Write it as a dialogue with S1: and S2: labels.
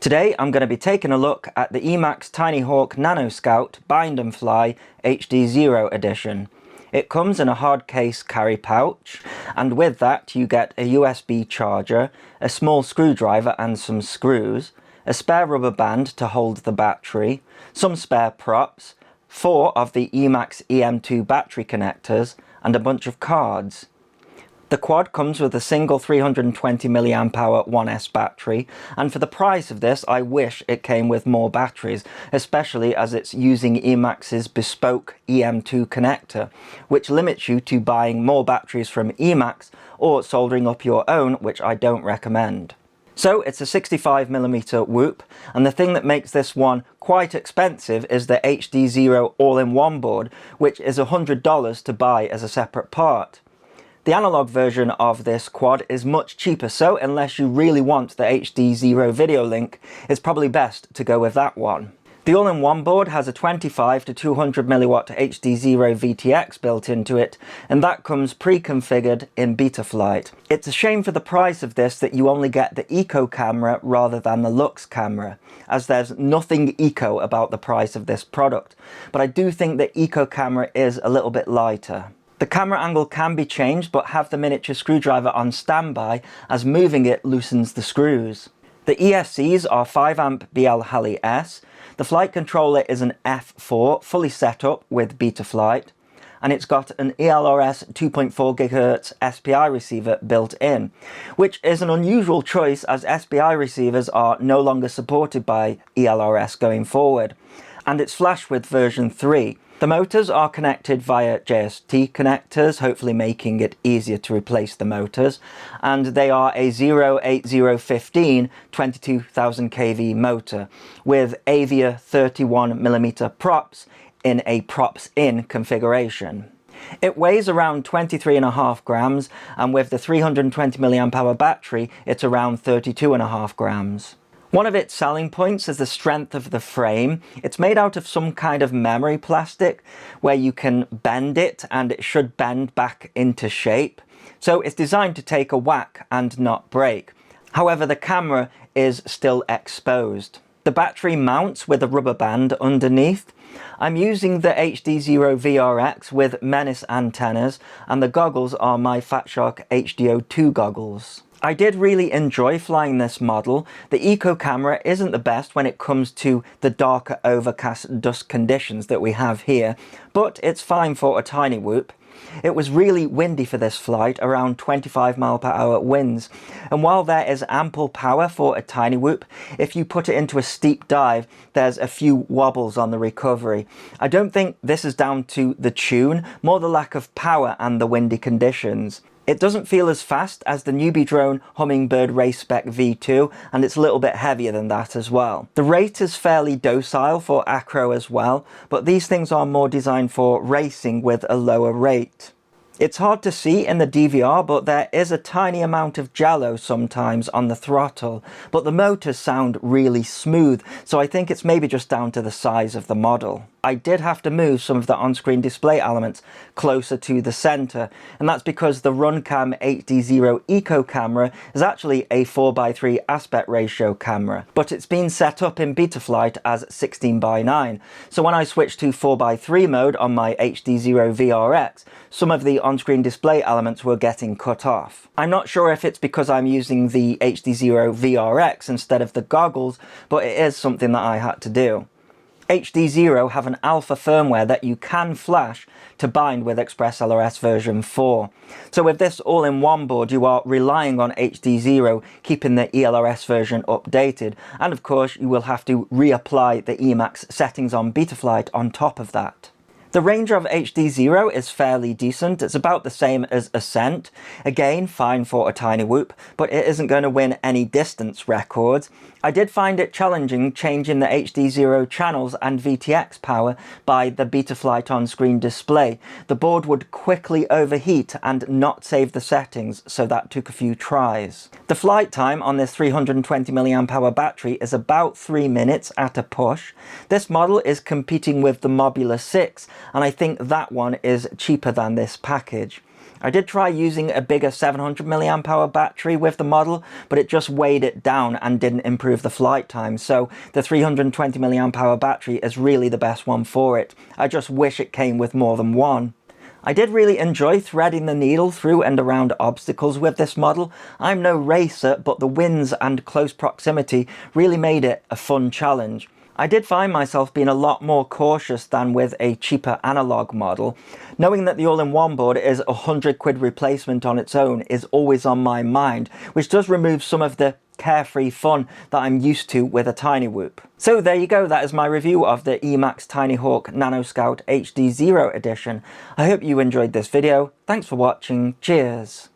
S1: Today I'm going to be taking a look at the Emax Tinyhawk Nanoscout Bind and Fly HDZERO edition. It comes in a hard case carry pouch, and with that you get a USB charger, a small screwdriver and some screws, a spare rubber band to hold the battery, some spare props, 4 of the Emax EM2 battery connectors, and a bunch of cards. The quad comes with a single 320 mAh 1S battery, and for the price of this I wish it came with more batteries, especially as it's using Emax's bespoke EM2 connector, which limits you to buying more batteries from Emax or soldering up your own, which I don't recommend. So it's a 65mm whoop, and the thing that makes this one quite expensive is the HDZERO all-in-one board, which is $100 to buy as a separate part. The analog version of this quad is much cheaper, so unless you really want the HDZERO video link, it's probably best to go with that one. The all-in-one board has a 25 to 200mW HDZERO VTX built into it, and that comes pre-configured in Betaflight. It's a shame for the price of this that you only get the Eco camera rather than the Lux camera, as there's nothing eco about the price of this product, but I do think the Eco camera is a little bit lighter. The camera angle can be changed, but have the miniature screwdriver on standby, as moving it loosens the screws. The ESCs are 5A BL Hali S. The flight controller is an F4, fully set up with Betaflight, and it's got an ELRS 2.4 GHz SPI receiver built in, which is an unusual choice as SPI receivers are no longer supported by ELRS going forward, and it's flashed with version 3. The motors are connected via JST connectors, hopefully making it easier to replace the motors, and they are a 08015 22,000 kV motor with Avia 31mm props in a props-in configuration. It weighs around 23.5 grams, and with the 320 mAh battery it's around 32.5 grams. One of its selling points is the strength of the frame. It's made out of some kind of memory plastic where you can bend it and it should bend back into shape. So it's designed to take a whack and not break. However, the camera is still exposed. The battery mounts with a rubber band underneath. I'm using the HDZERO VRX with Menace antennas, and the goggles are my Fatshark HDO2 goggles. I did really enjoy flying this model. The Eco camera isn't the best when it comes to the darker overcast dusk conditions that we have here, but it's fine for a tiny whoop. It was really windy for this flight, around 25 mph winds, and while there is ample power for a tiny whoop, if you put it into a steep dive, there's a few wobbles on the recovery. I don't think this is down to the tune, more the lack of power and the windy conditions. It doesn't feel as fast as the newbie drone Hummingbird Race Spec V2, and it's a little bit heavier than that as well. The rate is fairly docile for acro as well, but these things are more designed for racing with a lower rate. It's hard to see in the DVR, but there is a tiny amount of jello sometimes on the throttle, but the motors sound really smooth, so I think it's maybe just down to the size of the model. I did have to move some of the on-screen display elements closer to the center, and that's because the Runcam HDZERO Eco camera is actually a 4:3 aspect ratio camera, but it's been set up in Betaflight as 16:9, so when I switched to 4:3 mode on my HDZERO VRX, some of the on-screen display elements were getting cut off. I'm not sure if it's because I'm using the HDZERO VRX instead of the goggles, but it is something that I had to do. HDZERO have an alpha firmware that you can flash to bind with ExpressLRS version 4. So with this all-in-one board you are relying on HDZERO keeping the ELRS version updated, and of course you will have to reapply the Emax settings on Betaflight on top of that. The range of HDZERO is fairly decent. It's about the same as Ascent. Again, fine for a tiny whoop, but it isn't going to win any distance records. I did find it challenging changing the HDZERO channels and VTX power by the Betaflight on-screen display. The board would quickly overheat and not save the settings, so that took a few tries. The flight time on this 320 mAh battery is about 3 minutes at a push. This model is competing with the Mobula 6, and I think that one is cheaper than this package. I did try using a bigger 700 mAh battery with the model, but it just weighed it down and didn't improve the flight time, so the 320 mAh battery is really the best one for it. I just wish it came with more than one. I did really enjoy threading the needle through and around obstacles with this model. I'm no racer, but the winds and close proximity really made it a fun challenge. I did find myself being a lot more cautious than with a cheaper analog model. Knowing that the all-in-one board is a £100 replacement on its own is always on my mind, which does remove some of the carefree fun that I'm used to with a Tiny Whoop. So there you go, that is my review of the Emax Tinyhawk Nanoscout HDZERO edition. I hope you enjoyed this video. Thanks for watching, cheers!